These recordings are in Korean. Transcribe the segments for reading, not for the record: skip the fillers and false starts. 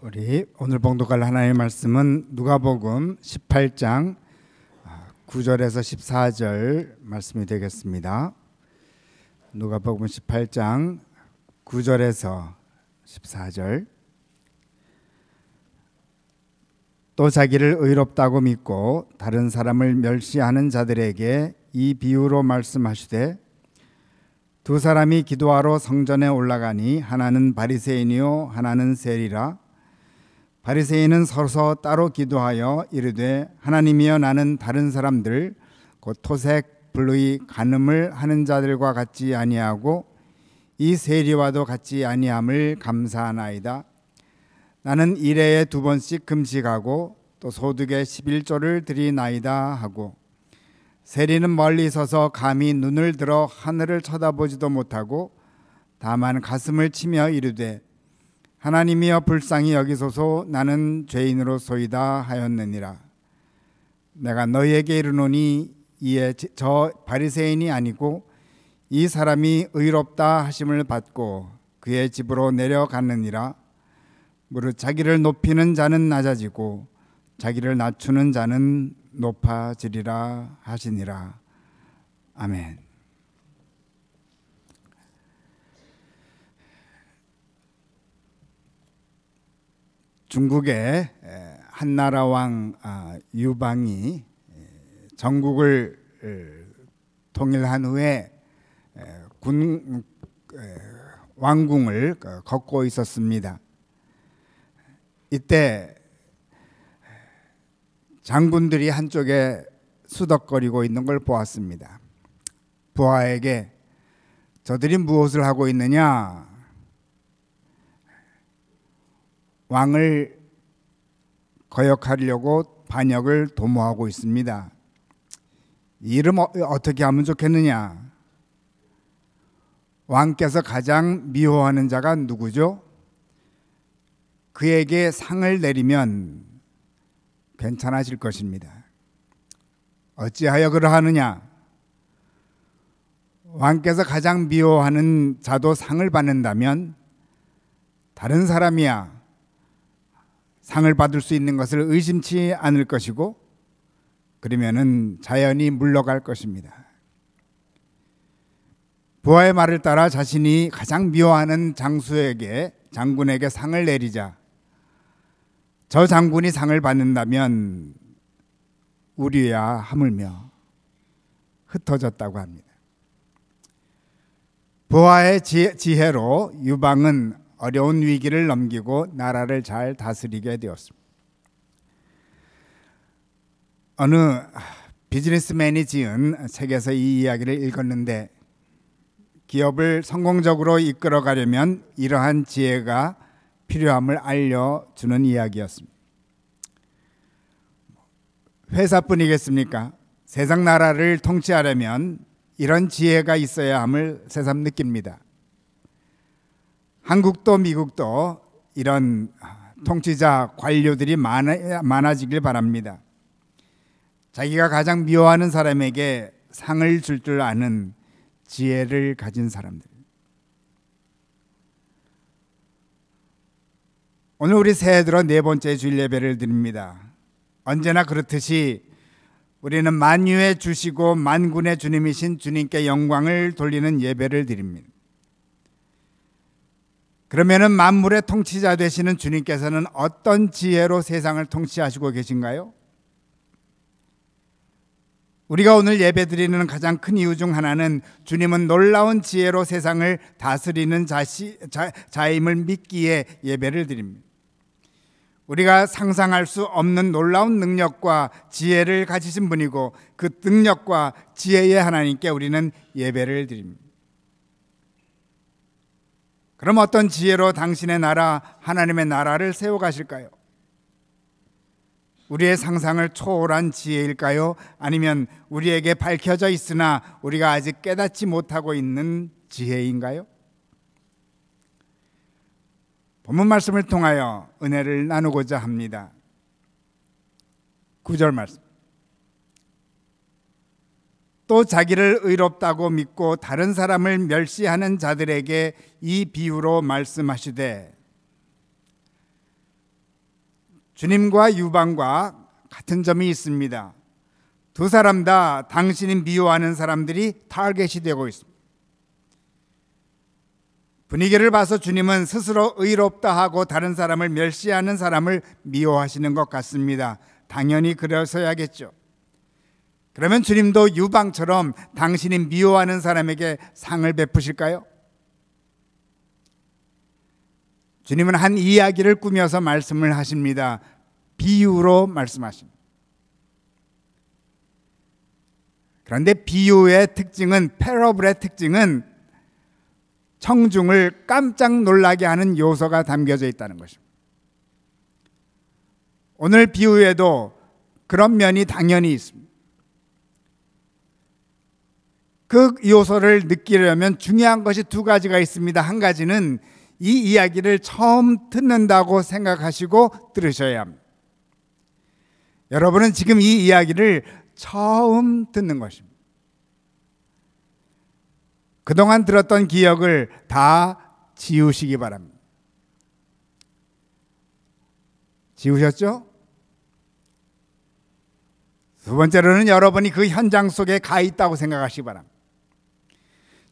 우리 오늘 봉독할 하나님의 말씀은 누가복음 18장 9절에서 14절 말씀이 되겠습니다. 누가복음 18장 9절에서 14절. 또 자기를 의롭다고 믿고 다른 사람을 멸시하는 자들에게 이 비유로 말씀하시되, 두 사람이 기도하러 성전에 올라가니 하나는 바리새인이요 하나는 세리라. 바리새인은 서서 따로 기도하여 이르되, 하나님이여, 나는 다른 사람들 곧 토색 불의 간음을 하는 자들과 같지 아니하고 이 세리와도 같지 아니함을 감사하나이다. 나는 일해에 2번씩 금식하고 또 소득의 11조를 드리나이다 하고, 세리는 멀리 서서 감히 눈을 들어 하늘을 쳐다보지도 못하고 다만 가슴을 치며 이르되, 하나님이여 불쌍히 여기소서, 나는 죄인으로소이다 하였느니라. 내가 너희에게 이르노니 이에 저 바리새인이 아니고 이 사람이 의롭다 하심을 받고 그의 집으로 내려갔느니라. 무릇 자기를 높이는 자는 낮아지고 자기를 낮추는 자는 높아지리라 하시니라. 아멘. 중국의 한나라 왕 유방이 전국을 통일한 후에 왕궁을 걷고 있었습니다. 이때 장군들이 한쪽에 수덕거리고 있는 걸 보았습니다. 부하에게 저들이 무엇을 하고 있느냐? 왕을 거역하려고 반역을 도모하고 있습니다. 이 일은 어떻게 하면 좋겠느냐? 왕께서 가장 미워하는 자가 누구죠? 그에게 상을 내리면 괜찮아질 것입니다. 어찌하여 그러하느냐? 왕께서 가장 미워하는 자도 상을 받는다면 다른 사람이야 상을 받을 수 있는 것을 의심치 않을 것이고, 그러면은 자연히 물러갈 것입니다. 부하의 말을 따라 자신이 가장 미워하는 장군에게 상을 내리자 저 장군이 상을 받는다면 우리야 하물며 흩어졌다고 합니다. 부하의 지혜로 유방은 어려운 위기를 넘기고 나라를 잘 다스리게 되었습니다. 어느 비즈니스맨이 지은 책에서 이 이야기를 읽었는데, 기업을 성공적으로 이끌어가려면 이러한 지혜가 필요함을 알려주는 이야기였습니다. 회사뿐이겠습니까? 세상 나라를 통치하려면 이런 지혜가 있어야 함을 새삼 느낍니다. 한국도 미국도 이런 통치자 관료들이 많아지길 바랍니다. 자기가 가장 미워하는 사람에게 상을 줄 줄 아는 지혜를 가진 사람들. 오늘 우리 새해 들어 4번째 주일 예배를 드립니다. 언제나 그렇듯이 우리는 만유의 주시고 만군의 주님이신 주님께 영광을 돌리는 예배를 드립니다. 그러면은 만물의 통치자 되시는 주님께서는 어떤 지혜로 세상을 통치하시고 계신가요? 우리가 오늘 예배드리는 가장 큰 이유 중 하나는 주님은 놀라운 지혜로 세상을 다스리는 자임을 믿기에 예배를 드립니다. 우리가 상상할 수 없는 놀라운 능력과 지혜를 가지신 분이고, 그 능력과 지혜의 하나님께 우리는 예배를 드립니다. 그럼 어떤 지혜로 당신의 나라, 하나님의 나라를 세워가실까요? 우리의 상상을 초월한 지혜일까요? 아니면 우리에게 밝혀져 있으나 우리가 아직 깨닫지 못하고 있는 지혜인가요? 본문 말씀을 통하여 은혜를 나누고자 합니다. 9절 말씀. 또 자기를 의롭다고 믿고 다른 사람을 멸시하는 자들에게 이 비유로 말씀하시되, 주님과 유방과 같은 점이 있습니다. 두 사람 다 당신이 미워하는 사람들이 타겟이 되고 있습니다. 분위기를 봐서 주님은 스스로 의롭다 하고 다른 사람을 멸시하는 사람을 미워하시는 것 같습니다. 당연히 그러셔야겠죠. 그러면 주님도 유방처럼 당신이 미워하는 사람에게 상을 베푸실까요? 주님은 한 이야기를 꾸며서 말씀을 하십니다. 비유로 말씀하십니다. 그런데 비유의 특징은, 패러블의 특징은 청중을 깜짝 놀라게 하는 요소가 담겨져 있다는 것입니다. 오늘 비유에도 그런 면이 당연히 있습니다. 그 요소를 느끼려면 중요한 것이 두 가지가 있습니다. 한 가지는 이 이야기를 처음 듣는다고 생각하시고 들으셔야 합니다. 여러분은 지금 이 이야기를 처음 듣는 것입니다. 그동안 들었던 기억을 다 지우시기 바랍니다. 지우셨죠? 두 번째로는 여러분이 그 현장 속에 가 있다고 생각하시기 바랍니다.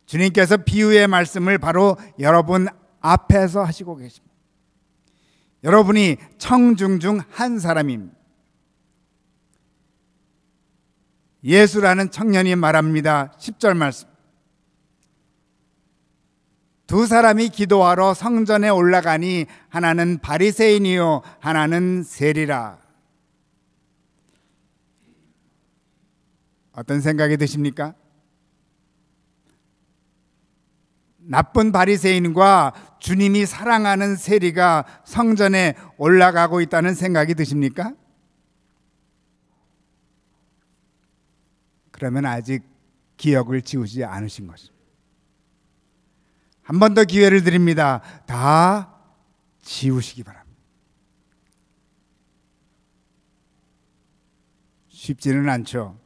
주님께서 비유의 말씀을 바로 여러분 앞에서 하시고 계십니다. 여러분이 청중 중 한 사람입니다. 예수라는 청년이 말합니다. 10절 말씀. 두 사람이 기도하러 성전에 올라가니 하나는 바리새인이요 하나는 세리라. 어떤 생각이 드십니까? 나쁜 바리새인과 주님이 사랑하는 세리가 성전에 올라가고 있다는 생각이 드십니까? 그러면 아직 기억을 지우지 않으신 것입니다. 한 번 더 기회를 드립니다. 다 지우시기 바랍니다. 쉽지는 않죠.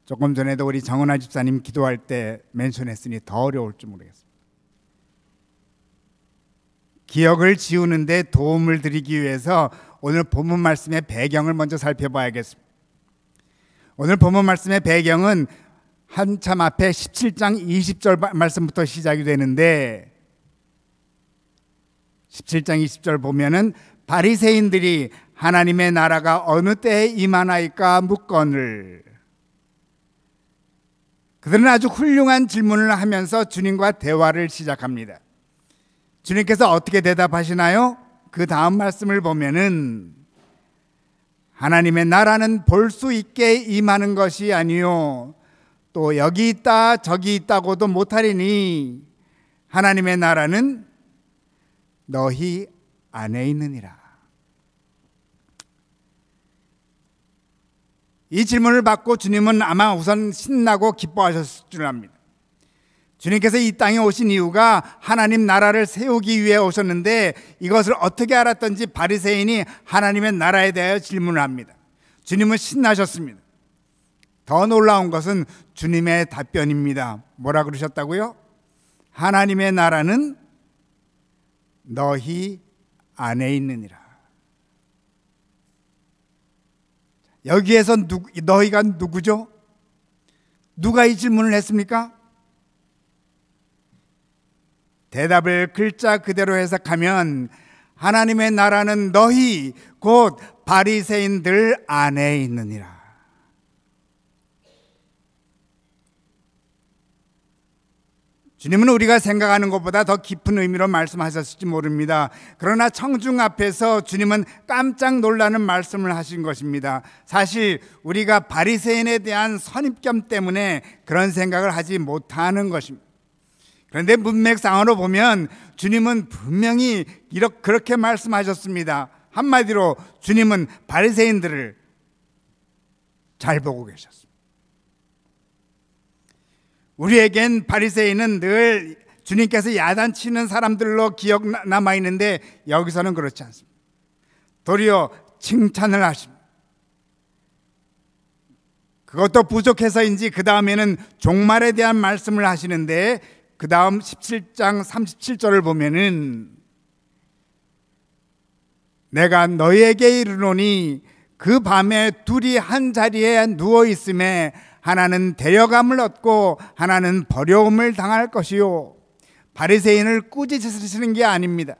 조금 전에도 우리 정은아 집사님 기도할 때 멘션했으니 더 어려울지 모르겠습니다. 기억을 지우는데 도움을 드리기 위해서 오늘 본문 말씀의 배경을 먼저 살펴봐야겠습니다. 오늘 본문 말씀의 배경은 한참 앞에 17장 20절 말씀부터 시작이 되는데, 17장 20절 보면은 바리새인들이 하나님의 나라가 어느 때에 임하나이까 묻거늘, 그들은 아주 훌륭한 질문을 하면서 주님과 대화를 시작합니다. 주님께서 어떻게 대답하시나요? 그 다음 말씀을 보면은 하나님의 나라는 볼 수 있게 임하는 것이 아니요 또 여기 있다 저기 있다고도 못하리니 하나님의 나라는 너희 안에 있느니라. 이 질문을 받고 주님은 아마 우선 신나고 기뻐하셨을 줄 압니다. 주님께서 이 땅에 오신 이유가 하나님 나라를 세우기 위해 오셨는데, 이것을 어떻게 알았던지 바리새인이 하나님의 나라에 대하여 질문을 합니다. 주님은 신나셨습니다. 더 놀라운 것은 주님의 답변입니다. 뭐라 그러셨다고요? 하나님의 나라는 너희 안에 있느니라. 여기에서 너희가 누구죠? 누가 이 질문을 했습니까? 대답을 글자 그대로 해석하면 하나님의 나라는 너희 곧 바리새인들 안에 있느니라. 주님은 우리가 생각하는 것보다 더 깊은 의미로 말씀하셨을지 모릅니다. 그러나 청중 앞에서 주님은 깜짝 놀라는 말씀을 하신 것입니다. 사실 우리가 바리새인에 대한 선입견 때문에 그런 생각을 하지 못하는 것입니다. 그런데 문맥상으로 보면 주님은 분명히 그렇게 말씀하셨습니다. 한마디로 주님은 바리새인들을 잘 보고 계셨습니다. 우리에겐 바리새인은 늘 주님께서 야단치는 사람들로 기억 남아있는데, 여기서는 그렇지 않습니다. 도리어 칭찬을 하십니다. 그것도 부족해서인지 그 다음에는 종말에 대한 말씀을 하시는데, 그 다음 17장 37절을 보면은 내가 너희에게 이르노니 그 밤에 둘이 한 자리에 누워 있음에 하나는 데려감을 얻고 하나는 버려움을 당할 것이요. 바리새인을 꾸짖으시는 게 아닙니다.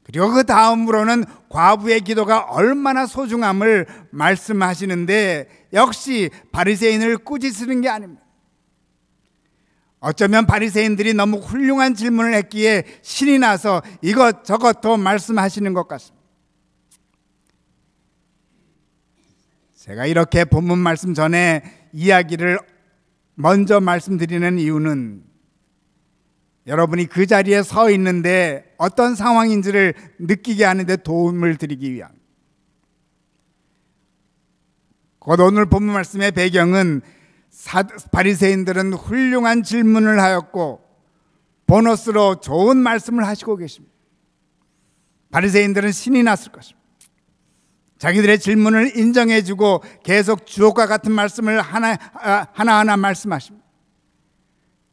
그리고 그 다음으로는 과부의 기도가 얼마나 소중함을 말씀하시는데 역시 바리새인을 꾸짖으시는 게 아닙니다. 어쩌면 바리새인들이 너무 훌륭한 질문을 했기에 신이 나서 이것저것 더 말씀하시는 것 같습니다. 제가 이렇게 본문 말씀 전에 이야기를 먼저 말씀드리는 이유는 여러분이 그 자리에 서 있는데 어떤 상황인지를 느끼게 하는데 도움을 드리기 위함. 곧 오늘 본문 말씀의 배경은 바리새인들은 훌륭한 질문을 하였고 보너스로 좋은 말씀을 하시고 계십니다. 바리새인들은 신이 났을 것입니다. 자기들의 질문을 인정해주고 계속 주옥과 같은 말씀을 하나하나 말씀하십니다.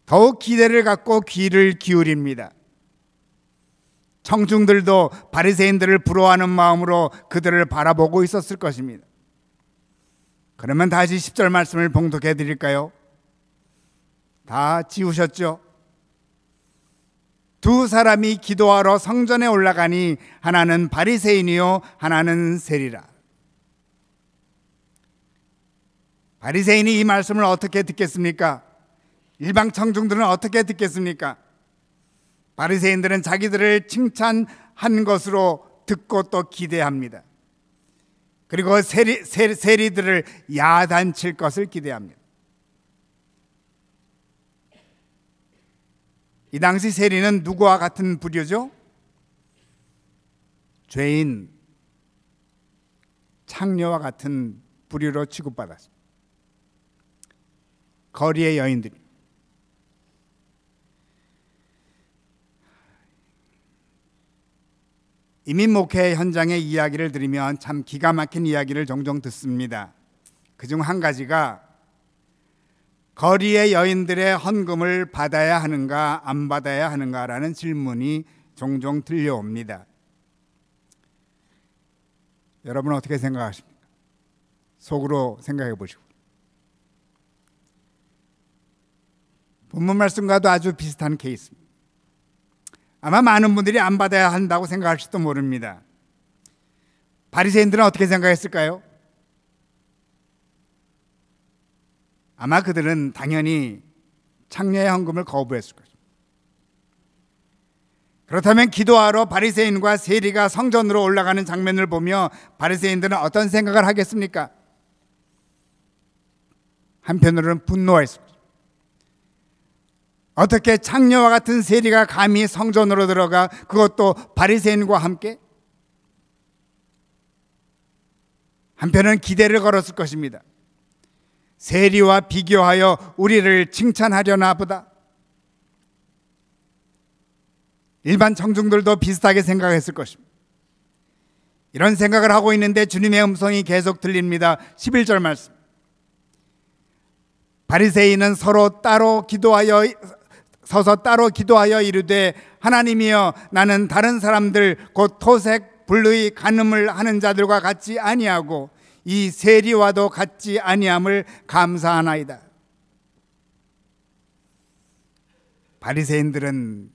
더욱 기대를 갖고 귀를 기울입니다. 청중들도 바리새인들을 부러워하는 마음으로 그들을 바라보고 있었을 것입니다. 그러면 다시 10절 말씀을 봉독해 드릴까요? 다 지우셨죠? 두 사람이 기도하러 성전에 올라가니 하나는 바리새인이요 하나는 세리라. 바리새인이 이 말씀을 어떻게 듣겠습니까? 일반 청중들은 어떻게 듣겠습니까? 바리새인들은 자기들을 칭찬한 것으로 듣고 또 기대합니다. 그리고 세리들을 야단칠 것을 기대합니다. 이 당시 세리는 누구와 같은 부류죠? 죄인, 창녀와 같은 부류로 취급받았습니다. 거리의 여인들이. 이민 목회 현장의 이야기를 들으면 참 기가 막힌 이야기를 종종 듣습니다. 그중 한 가지가 거리의 여인들의 헌금을 받아야 하는가 안 받아야 하는가라는 질문이 종종 들려옵니다. 여러분은 어떻게 생각하십니까? 속으로 생각해 보시고. 본문 말씀과도 아주 비슷한 케이스입니다. 아마 많은 분들이 안 받아야 한다고 생각할지도 모릅니다. 바리새인들은 어떻게 생각했을까요? 아마 그들은 당연히 창녀의 헌금을 거부했을 것입니다. 그렇다면 기도하러 바리새인과 세리가 성전으로 올라가는 장면을 보며 바리새인들은 어떤 생각을 하겠습니까? 한편으로는 분노했습니다. 어떻게 창녀와 같은 세리가 감히 성전으로 들어가, 그것도 바리새인과 함께? 한편은 기대를 걸었을 것입니다. 세리와 비교하여 우리를 칭찬하려나 보다. 일반 청중들도 비슷하게 생각했을 것입니다. 이런 생각을 하고 있는데 주님의 음성이 계속 들립니다. 11절 말씀. 바리새인은 서서 따로 기도하여 이르되 하나님이여, 나는 다른 사람들 곧 토색 불의 간음을 하는 자들과 같지 아니하고 이 세리와도 같지 아니함을 감사하나이다. 바리새인들은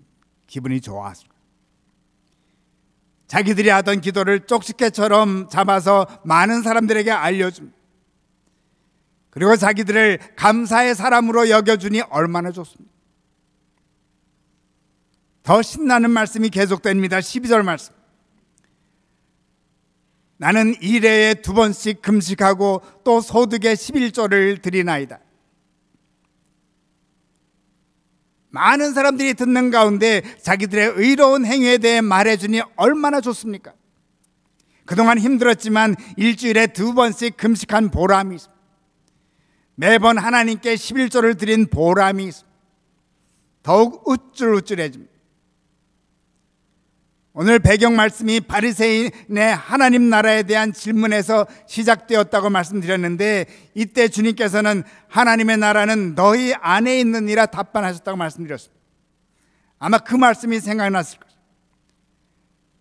기분이 좋았습니다. 자기들이 하던 기도를 쪽집게처럼 잡아서 많은 사람들에게 알려줍니다. 그리고 자기들을 감사의 사람으로 여겨주니 얼마나 좋습니다. 더 신나는 말씀이 계속됩니다. 12절 말씀. 나는 일해에 2번씩 금식하고 또 소득의 11조를 드리나이다. 많은 사람들이 듣는 가운데 자기들의 의로운 행위에 대해 말해주니 얼마나 좋습니까? 그동안 힘들었지만 일주일에 2번씩 금식한 보람이 있습니다. 매번 하나님께 11조를 드린 보람이 있습니다. 더욱 우쭐우쭐해집니다. 오늘 배경 말씀이 바리새인의 하나님 나라에 대한 질문에서 시작되었다고 말씀드렸는데, 이때 주님께서는 하나님의 나라는 너희 안에 있느니라 답변하셨다고 말씀드렸습니다. 아마 그 말씀이 생각났을 것입니다.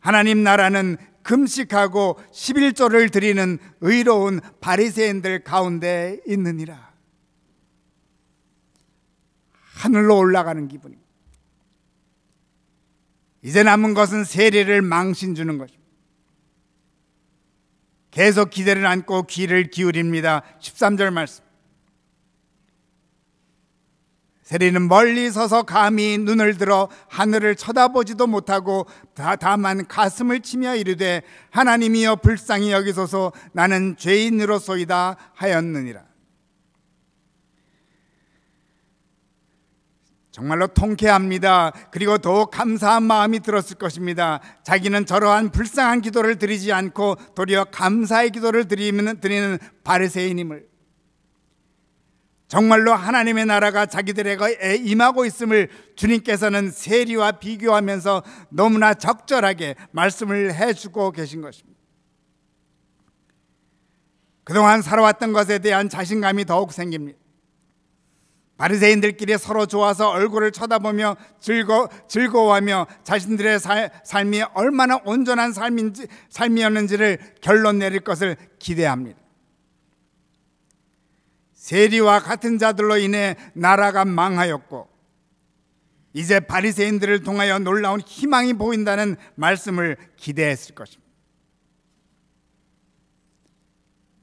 하나님 나라는 금식하고 11조를 드리는 의로운 바리새인들 가운데 있느니라. 하늘로 올라가는 기분입니다. 이제 남은 것은 세례를 망신 주는 것입니다. 계속 기대를 안고 귀를 기울입니다. 13절 말씀. 세리는 멀리 서서 감히 눈을 들어 하늘을 쳐다보지도 못하고 다만 가슴을 치며 이르되 하나님이여 불쌍히 여기소서 나는 죄인으로소이다 하였느니라. 정말로 통쾌합니다. 그리고 더욱 감사한 마음이 들었을 것입니다. 자기는 저러한 불쌍한 기도를 드리지 않고 도리어 감사의 기도를 드리는 바리새인임을, 정말로 하나님의 나라가 자기들에게 임하고 있음을 주님께서는 세리와 비교하면서 너무나 적절하게 말씀을 해주고 계신 것입니다. 그동안 살아왔던 것에 대한 자신감이 더욱 생깁니다. 바리새인들끼리 서로 좋아서 얼굴을 쳐다보며 즐거워하며 자신들의 삶이 얼마나 온전한 삶이었는지를 결론 내릴 것을 기대합니다. 세리와 같은 자들로 인해 나라가 망하였고 이제 바리새인들을 통하여 놀라운 희망이 보인다는 말씀을 기대했을 것입니다.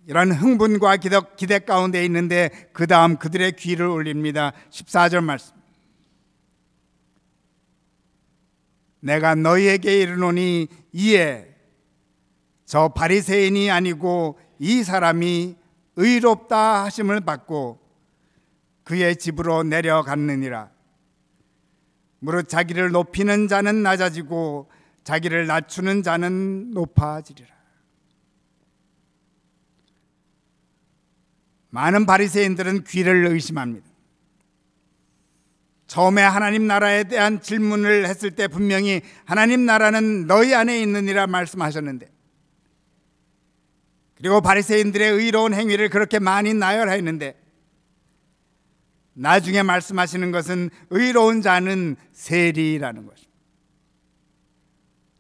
이런 흥분과 기대 가운데 있는데 그 다음 그들의 귀를 올립니다. 14절 말씀. 내가 너희에게 이르노니 이에 저 바리새인이 아니고 이 사람이 의롭다 하심을 받고 그의 집으로 내려갔느니라. 무릇 자기를 높이는 자는 낮아지고 자기를 낮추는 자는 높아지리라. 많은 바리새인들은 귀를 의심합니다. 처음에 하나님 나라에 대한 질문을 했을 때 분명히 하나님 나라는 너희 안에 있느니라 말씀하셨는데, 그리고 바리새인들의 의로운 행위를 그렇게 많이 나열했는데 나중에 말씀하시는 것은 의로운 자는 세리라는 것입니다.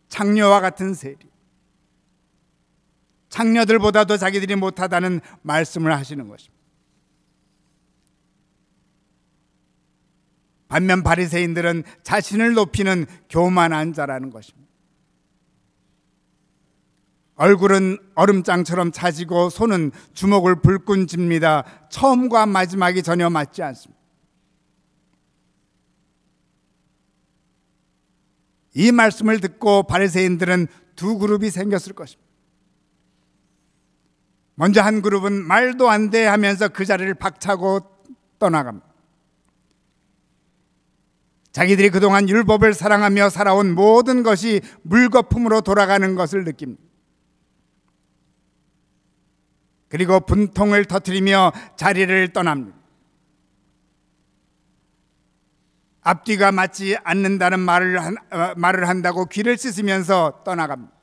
창녀와 같은 세리, 창녀들보다도 자기들이 못하다는 말씀을 하시는 것입니다. 반면 바리새인들은 자신을 높이는 교만한 자라는 것입니다. 얼굴은 얼음장처럼 차지고 손은 주먹을 불끈 쥡니다. 처음과 마지막이 전혀 맞지 않습니다. 이 말씀을 듣고 바리새인들은 두 그룹이 생겼을 것입니다. 먼저 한 그룹은 말도 안 돼 하면서 그 자리를 박차고 떠나갑니다. 자기들이 그동안 율법을 사랑하며 살아온 모든 것이 물거품으로 돌아가는 것을 느낍니다. 그리고 분통을 터뜨리며 자리를 떠납니다. 앞뒤가 맞지 않는다는 말을 한다고 귀를 씻으면서 떠나갑니다.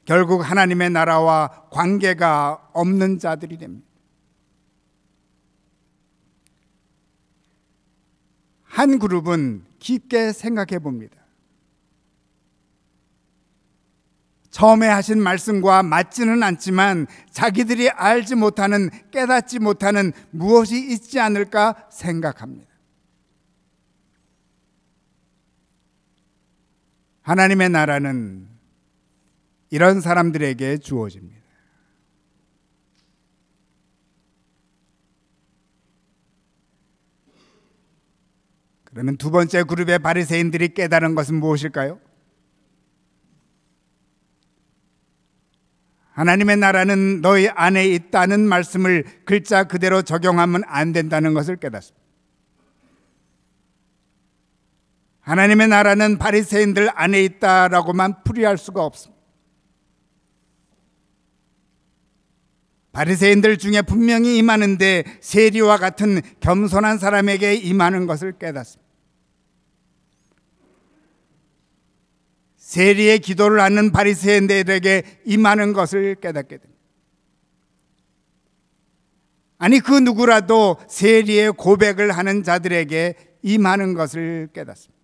결국 하나님의 나라와 관계가 없는 자들이 됩니다. 한 그룹은 깊게 생각해 봅니다. 처음에 하신 말씀과 맞지는 않지만 자기들이 알지 못하는, 깨닫지 못하는 무엇이 있지 않을까 생각합니다. 하나님의 나라는 이런 사람들에게 주어집니다. 그러면 두 번째 그룹의 바리새인들이 깨달은 것은 무엇일까요? 하나님의 나라는 너희 안에 있다는 말씀을 글자 그대로 적용하면 안 된다는 것을 깨닫습니다. 하나님의 나라는 바리새인들 안에 있다라고만 풀이할 수가 없습니다. 바리새인들 중에 분명히 임하는데 세리와 같은 겸손한 사람에게 임하는 것을 깨닫습니다. 세리의 기도를 하는 바리새인들에게 임하는 것을 깨닫게 됩니다. 아니 그 누구라도 세리의 고백을 하는 자들에게 임하는 것을 깨닫습니다.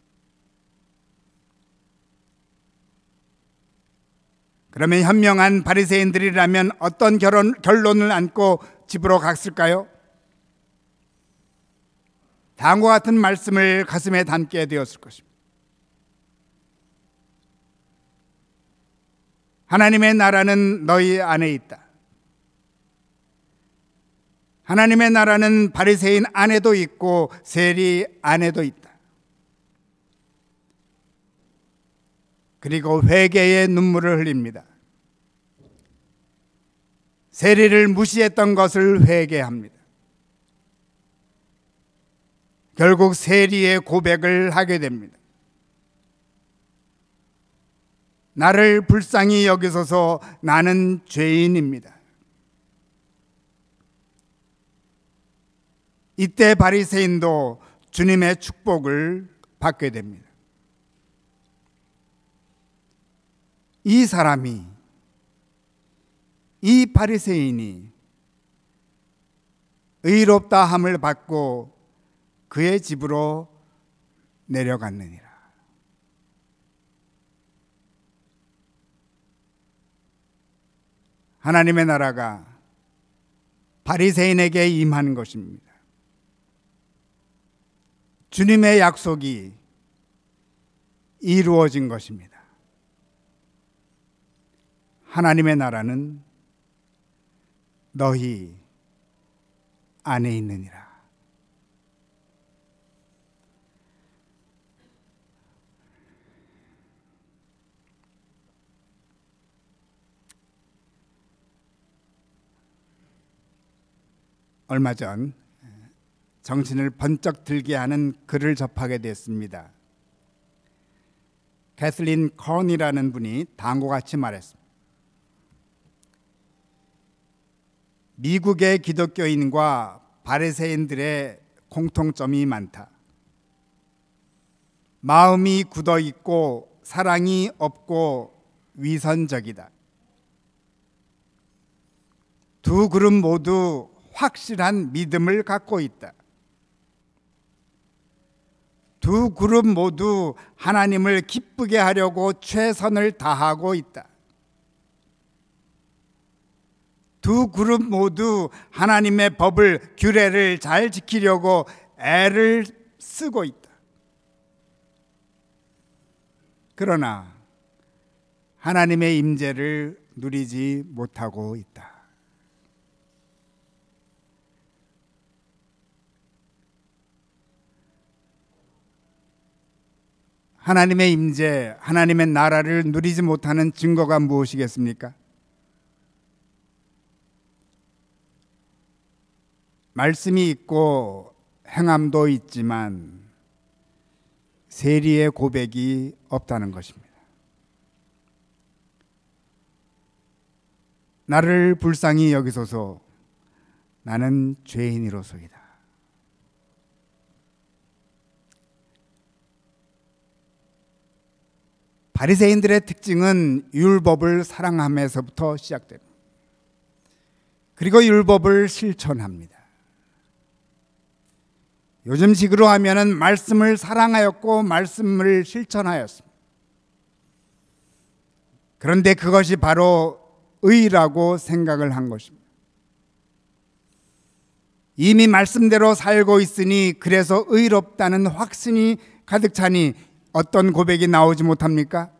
그러면 현명한 바리새인들이라면 어떤 결론을 안고 집으로 갔을까요? 다음과 같은 말씀을 가슴에 담게 되었을 것입니다. 하나님의 나라는 너희 안에 있다. 하나님의 나라는 바리새인 안에도 있고 세리 안에도 있다. 그리고 회개의 눈물을 흘립니다. 세리를 무시했던 것을 회개합니다. 결국 세리의 고백을 하게 됩니다. 나를 불쌍히 여기소서, 나는 죄인입니다. 이때 바리새인도 주님의 축복을 받게 됩니다. 이 사람이, 이 바리새인이 의롭다 함을 받고 그의 집으로 내려갔느니라. 하나님의 나라가 바리새인에게 임한 것입니다. 주님의 약속이 이루어진 것입니다. 하나님의 나라는 너희 안에 있느니라. 얼마 전 정신을 번쩍 들게 하는 글을 접하게 됐습니다. 캐슬린 컨이라는 분이 다음과 같이 말했습니다. 미국의 기독교인과 바리새인들의 공통점이 많다. 마음이 굳어 있고 사랑이 없고 위선적이다. 두 그룹 모두 확실한 믿음을 갖고 있다. 두 그룹 모두 하나님을 기쁘게 하려고 최선을 다하고 있다. 두 그룹 모두 하나님의 법을, 규례를 잘 지키려고 애를 쓰고 있다. 그러나 하나님의 임재를 누리지 못하고 있다. 하나님의 임재, 하나님의 나라를 누리지 못하는 증거가 무엇이겠습니까? 말씀이 있고 행함도 있지만 세리의 고백이 없다는 것입니다. 나를 불쌍히 여기소서, 나는 죄인이로소이다. 바리새인들의 특징은 율법을 사랑함에서부터 시작됩니다. 그리고 율법을 실천합니다. 요즘식으로 하면은 말씀을 사랑하였고 말씀을 실천하였습니다. 그런데 그것이 바로 의라고 생각을 한 것입니다. 이미 말씀대로 살고 있으니 그래서 의롭다는 확신이 가득 차니 어떤 고백이 나오지 못합니까?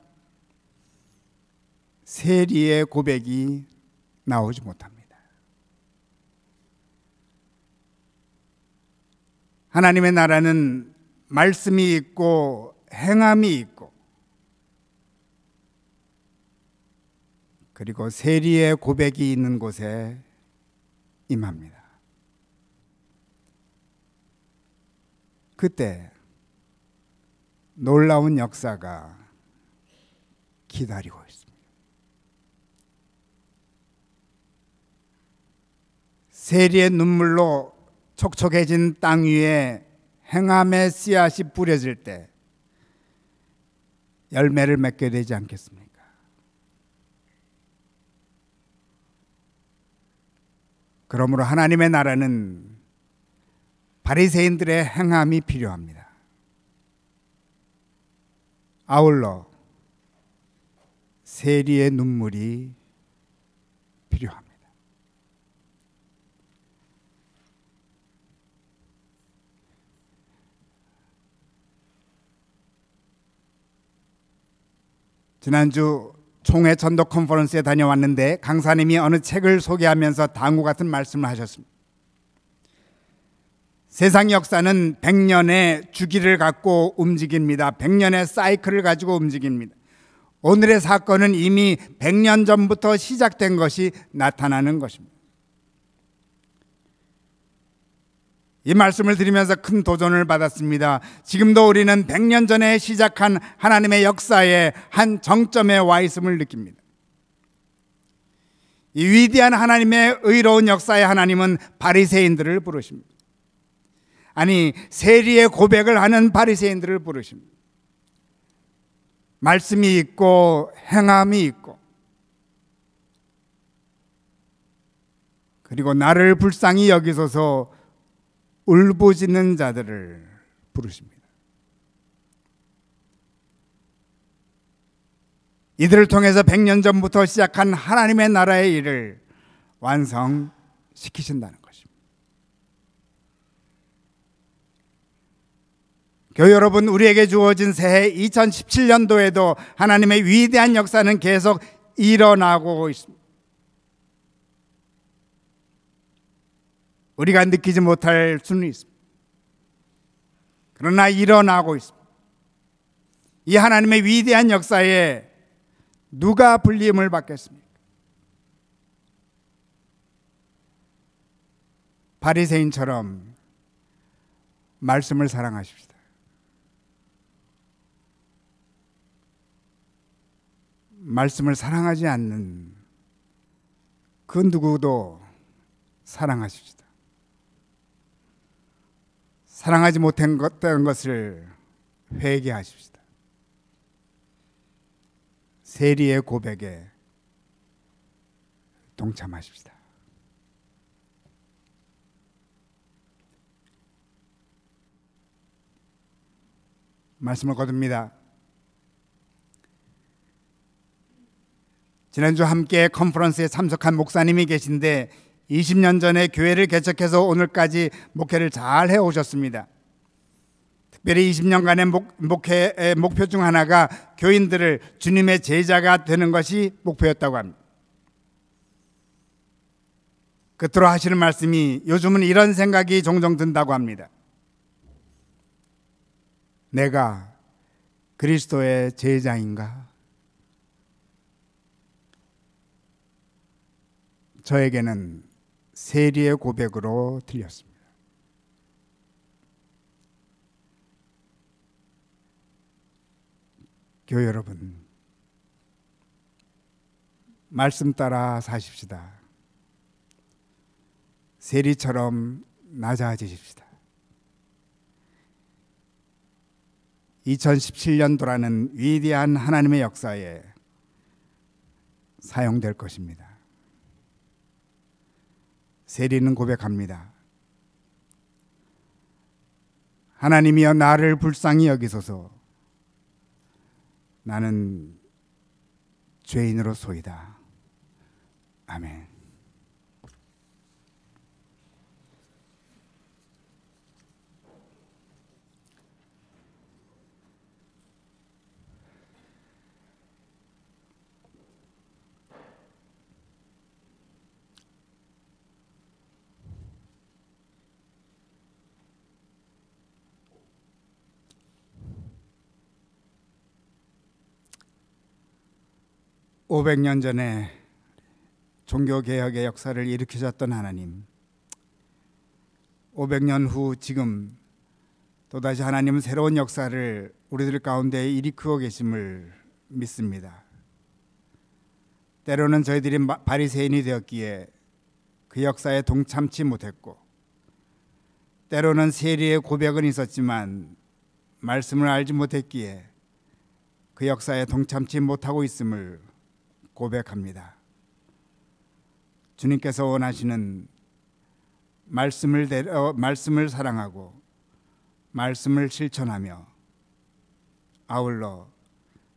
세리의 고백이 나오지 못합니다. 하나님의 나라는 말씀이 있고 행함이 있고 그리고 세리의 고백이 있는 곳에 임합니다. 그때 놀라운 역사가 기다리고 있습니다. 세리의 눈물로 촉촉해진 땅 위에 행함의 씨앗이 뿌려질 때 열매를 맺게 되지 않겠습니까? 그러므로 하나님의 나라는 바리새인들의 행함이 필요합니다. 아울러 세리의 눈물이 필요합니다. 지난주 총회 전도 컨퍼런스에 다녀왔는데 강사님이 어느 책을 소개하면서 다음과 같은 말씀을 하셨습니다. 세상 역사는 100년의 주기를 갖고 움직입니다. 100년의 사이클을 가지고 움직입니다. 오늘의 사건은 이미 100년 전부터 시작된 것이 나타나는 것입니다. 이 말씀을 드리면서 큰 도전을 받았습니다. 지금도 우리는 100년 전에 시작한 하나님의 역사의 한 정점에 와 있음을 느낍니다. 이 위대한 하나님의 의로운 역사의 하나님은 바리새인들을 부르십니다. 아니, 세리의 고백을 하는 바리새인들을 부르십니다. 말씀이 있고 행함이 있고, 그리고 나를 불쌍히 여기소서 울부짖는 자들을 부르십니다. 이들을 통해서 100년 전부터 시작한 하나님의 나라의 일을 완성시키신다는 것입니다. 교회 여러분, 우리에게 주어진 새해 2017년도에도 하나님의 위대한 역사는 계속 일어나고 있습니다. 우리가 느끼지 못할 수는 있습니다. 그러나 일어나고 있습니다. 이 하나님의 위대한 역사에 누가 불리임을 받겠습니까? 바리새인처럼 말씀을 사랑하십시다. 말씀을 사랑하지 않는 그 누구도 사랑하십시다. 사랑하지 못한 것을 회개하십시다. 세리의 고백에 동참하십시다. 말씀을 거둡니다. 지난주 함께 컨퍼런스에 참석한 목사님이 계신데 20년 전에 교회를 개척해서 오늘까지 목회를 잘 해오셨습니다. 특별히 20년간의 목회의 목표 중 하나가 교인들을 주님의 제자가 되는 것이 목표였다고 합니다. 끝으로 하시는 말씀이 요즘은 이런 생각이 종종 든다고 합니다. 내가 그리스도의 제자인가? 저에게는 세리의 고백으로 들렸습니다. 교회 여러분, 말씀 따라 사십시다. 세리처럼 낮아지십시다. 2017년도라는 위대한 하나님의 역사에 사용될 것입니다. 세리는 고백합니다. 하나님이여 나를 불쌍히 여기소서. 나는 죄인으로소이다. 아멘. (500년) 전에 종교개혁의 역사를 일으키셨던 하나님, 500년 후 지금 또다시 하나님은 새로운 역사를 우리들 가운데 일으키고 계심을 믿습니다. 때로는 저희들이 바리새인이 되었기에 그 역사에 동참치 못했고, 때로는 세리의 고백은 있었지만 말씀을 알지 못했기에 그 역사에 동참치 못하고 있음을 고백합니다. 주님께서 원하시는 말씀을 사랑하고 말씀을 실천하며 아울러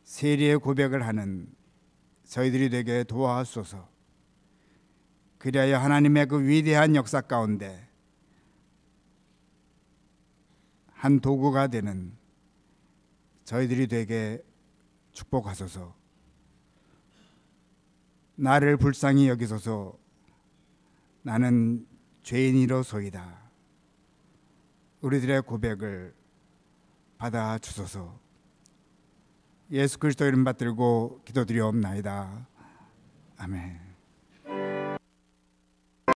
세리의 고백을 하는 저희들이 되게 도와주소서. 그리하여 하나님의 그 위대한 역사 가운데 한 도구가 되는 저희들이 되게 축복하소서. 나를 불쌍히 여기소서. 나는 죄인이로소이다. 우리들의 고백을 받아 주소서. 예수 그리스도 이름 받들고 기도드리옵나이다. 아멘.